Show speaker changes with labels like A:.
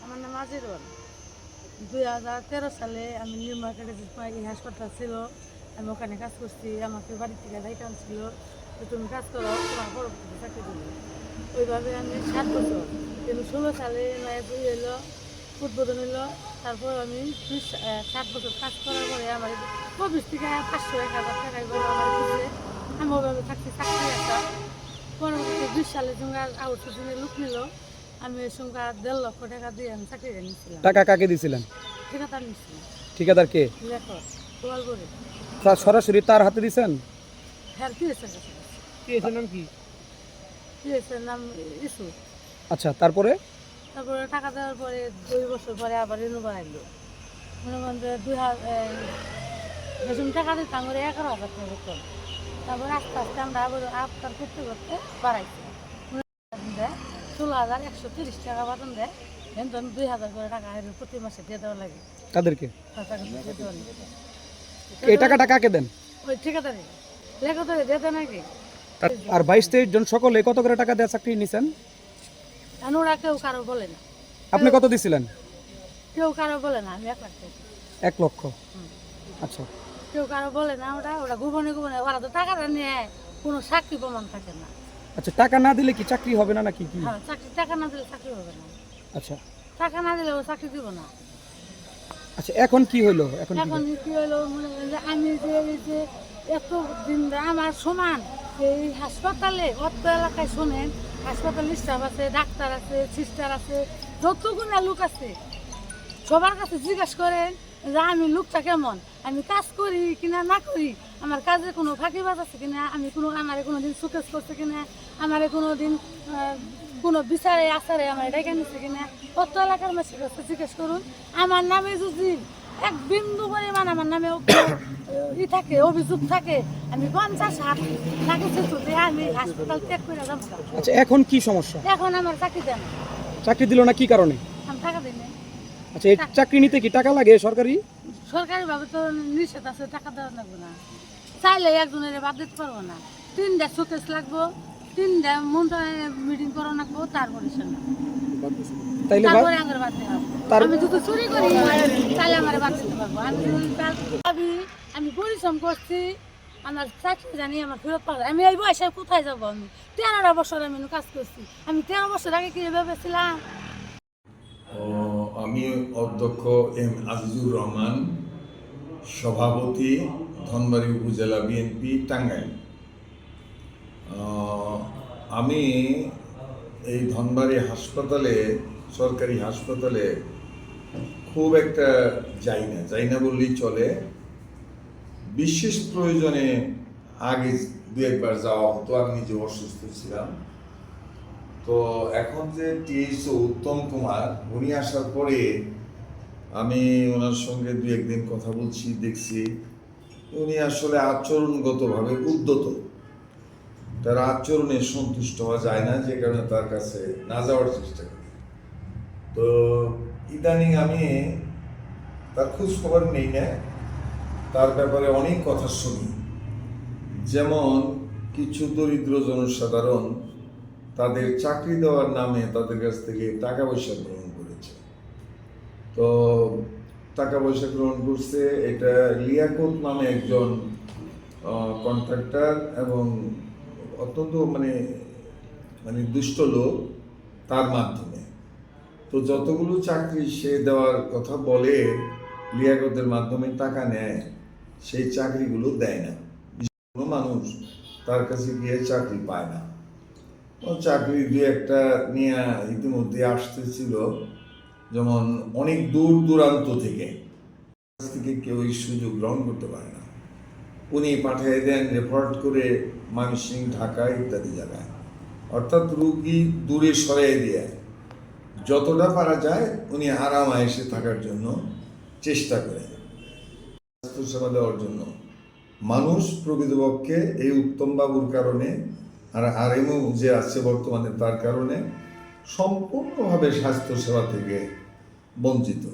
A: আমার নাম আজিরুল। 2013 সালে আমি নিউ মার্কেটে এই হাসপাতাল ছিল, আমি ওখানে কাজ করছি। আমাকে বাড়ি থেকে দায়িত্ব আনছিল যে তুমি কাজ করো, তোমার পরবর্তীতে চাকরি দেবো। ওইভাবে আমি 7 বছর, কিন্তু 16 সালে নয়া বই এলো, উদ্বোধন হইলো। তারপর আমি 7 বছর কাজ করার পরে আমার অফিস থেকে 500-1000 টাকা করে আমার দিচ্ছে। আমি ওইভাবে থাকছি, চাকরি একটা। পরবর্তীতে 20 সালে সঙ্গে আউটসোর্সিংয়ের লোক নিল। আমি ওই সঙ্গে 1.5 লক্ষ টাকা দিয়ে আমি চাকরি নিয়েছিলাম।
B: টাকা কাকে দিয়েছিলেন?
A: ঠিকাদার নিয়েছিলাম।
B: ঠিকাদার কে?
A: লেখক গোয়ালগড়ে।
B: তার সরাসরি তার হাতে দিয়েছেন?
A: হ্যাঁ, কি হয়েছে?
B: কি হয়েছে, নাম কি?
A: কি হয়েছে? নাম ইসু।
B: আচ্ছা, তারপরে
A: টাকা দেওয়ার পরে 2 বছর পরে আবার রিনিউয়াল আসলো। মনে করেন যে 2000 টাকা দিতাম করে 11,000 টাকা বেতন। তারপরে আস্তে আস্তে আমরা আবার আবদার করতে করতে বাড়াইছি। 16,130 টাকা বেতন দেয়, কিন্তু আমি 2,000 করে টাকা প্রতি মাসে দিয়ে দেওয়া লাগে।
B: কাদেরকে?
A: টাকা দিয়ে দেওয়া লাগে।
B: এই টাকাটা কাকে দেন?
A: ওই ঠিকাদারি লেখাদারি দিয়ে দেয় নাকি?
B: আর 22-23 জন সকলে কত করে টাকা দেওয়া চাকরি নিছেন?
A: আর ওরা কেউ কারো বলে না।
B: আপনি কত দিছিলেন?
A: কেউ কারো বলে না, আমি 1 লাখ টাকা।
B: 1 লক্ষ। আচ্ছা,
A: কেউ কারো বলে না। ওরা গোপনে গোপনে, ওরা তো টাকাটা নিয়ে কোনো সাক্ষী প্রমাণ থাকে না।
B: আচ্ছা, টাকা না দিলে কি চাকরি হবে না নাকি? কি?
A: হ্যাঁ, টাকা না দিলে চাকরি হবে না।
B: আচ্ছা
A: টাকা না দিলে ও চাকরি দিব না।
B: আচ্ছা, এখন কি হলো? এখন
A: কি হলো, মনে করেন যে আমি যে এত দিন আমার সমান এই হাসপাতালে অত এলাকায় শোনেন, হাসপাতাল স্টাফ আছে, ডাক্তার আছে, সিস্টার আছে, যতগুলো লোক আছে, সবার কাছে জিজ্ঞাসা করেন যে আমি লোকটা কেমন, আমি কাজ করি কিনা না করি, আমার কাজে কোনো ফাঁকিবাজ আছে কিনা, আমি আমারে কোনো দিন সুকেস করছে কিনা, আমারে কোনো দিন কোনো বিচারে আচারে আমার ডেকে নিচ্ছে কিনা, কত এলাকার মানুষের কাছে জিজ্ঞেস করুন। আমার নামে যদি এক বিন্দু পরিমাণ আমার নামে থাকে, অভিযোগ থাকে, আমি 50-60 লাখের চেষ্টা আমি হাসপাতাল ত্যাগ করে যাবো।
B: আচ্ছা, এখন কি সমস্যা?
A: এখন আমার চাকরি দেন,
B: চাকরি দিল না কি কারণে?
A: আমি টাকা দিই না।
B: আচ্ছা, এই চাকরি নিতে কি টাকা লাগে সরকারি?
A: সরকারিভাবে তো নিষেধ আছে, টাকা দেওয়া লাগবে না। চাইলে একজনের বাদ দিতে পারবো না। 3টা শোকেস লাগবো, 3টা মিটিং করা লাগবো, তারপরে
B: তাইলে
A: তারপরে আমার বাদ দিতে হবে। আমি যদি চুরি করি তাহলে আমার বাদ দিতে পারবো। আমি পরিশ্রম করছি, আমার চাকরি জানি আমার ফেরত পাবো। আমি এই বয়সে কোথায় যাবো? আমি 13টা বছর আমি কাজ করছি। আমি 13 বছর আগে কি ভেবেছিলাম?
C: আমি অধ্যক্ষ এম আজিজুর রহমান, সভাপতি, ধনবাড়ী উপজেলা বিএনপি, টাঙ্গাইল। আমি এই ধনবাড়ী হাসপাতালে, সরকারি হাসপাতালে খুব একটা যাই না বললেই চলে। বিশেষ প্রয়োজনে আগে 2-1 বার যাওয়া হতো, আমি নিজে অসুস্থ ছিলাম। তো এখন যে টিএসও উত্তম কুমার উনি আসার পরে আমি ওনার সঙ্গে 2-1 দিন কথা বলছি, দেখছি উনি আসলে আচরণগতভাবে উদ্যত। তার আচরণে সন্তুষ্ট হওয়া যায় না, যে কারণে তার কাছে না যাওয়ার চেষ্টা করি। তো ইদানিং আমি তার খোঁজ খবর নেই না, তার ব্যাপারে অনেক কথা শুনি। যেমন কিছু দরিদ্র জনসাধারণ তাদের চাকরি দেওয়ার নামে তাদের কাছ থেকে টাকা পয়সা গ্রহণ করেছে। তো টাকা পয়সা গ্রহণ করছে, এটা লিয়াকত নামে একজন কন্ট্রাক্টর এবং অত্যন্ত মানে দুষ্ট লোক, তার মাধ্যমে। তো যতগুলো চাকরি সে দেওয়ার কথা বলে, লিয়াকতের মাধ্যমে টাকা নেয়, সেই চাকরিগুলো দেয় না। কোনো মানুষ তার কাছে গিয়ে চাকরি পায় না। চাকরি 2-1টা নিয়ে ইতিমধ্যে আসতেছিল, যেমন অনেক দূর দূরান্ত থেকে কেউ এই সুযোগ গ্রহণ করতে পারে না। উনি পাঠিয়ে দেন রেফার করে ময়মনসিংহ, ঢাকা ইত্যাদি জায়গায়, অর্থাৎ রুগী দূরে সরিয়ে দিয়ে যতটা পারা যায় উনি আরামায়েশে থাকার জন্য চেষ্টা করেন, স্বাস্থ্যসেবা দেওয়ার জন্য। মানুষ প্রকৃতপক্ষে এই উত্তম বাবুর কারণে আর আরএমও যে আছে বর্তমানে, তার কারণে সম্পূর্ণভাবে স্বাস্থ্যসেবা থেকে বঞ্চিত।